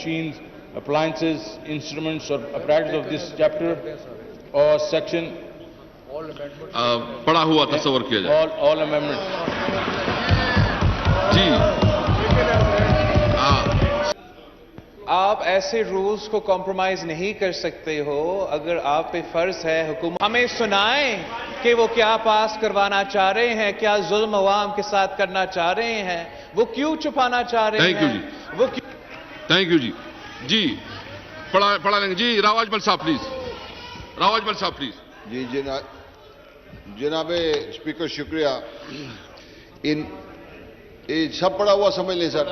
machines, appliances, instruments or apparatus of this chapter or section. पढ़ा हुआ तस्वर किया जाए। All amendments. जी आप ऐसे रूल्स को कॉम्प्रोमाइज नहीं कर सकते हो। अगर आप पे फर्ज है हुकूमत हमें सुनाएं कि वो क्या पास करवाना चाह रहे हैं, क्या जुल्म अवाम के साथ करना चाह रहे हैं, वो क्यों छुपाना चाह रहे हैं। थैंक यू जी, वो थैंक यू जी। जी पढ़ा लेंगे जी। रावाजमल साहब प्लीज, रावाजमल साहब प्लीज। जी जनाबे स्पीकर शुक्रिया। ये सब पढ़ा हुआ समझ लें सर।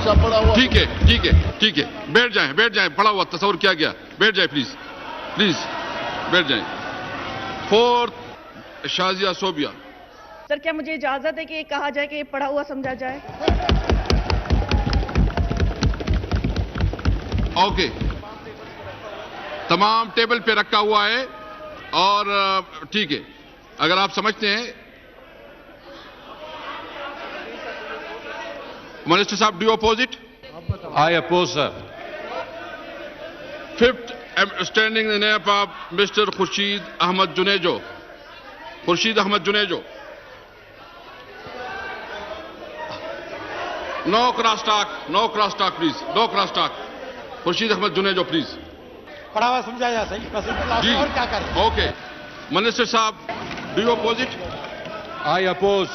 सब पढ़ा हुआ। ठीक है ठीक है ठीक है, बैठ जाएं, पढ़ा हुआ तस्वर किया गया, बैठ जाए प्लीज प्लीज, बैठ जाएं। फोर्थ शाजिया सोबिया। सर क्या मुझे इजाजत है कि ये कहा जाए कि ये पढ़ा हुआ समझा जाए? ओके, तमाम टेबल पे रखा हुआ है और ठीक है, अगर आप समझते हैं। मिनिस्टर साहब, do you oppose it? I oppose, sir. Fifth, standing in the name of Mr. Khurshid Ahmed Junejo. Khurshid Ahmed Junejo. No cross talk, please. No cross talk. Khurshid Ahmed Junejo, please. पढ़ा हुआ समझा जा सही जी, और क्या करें? Okay. Minister साहब, do you oppose it? I oppose.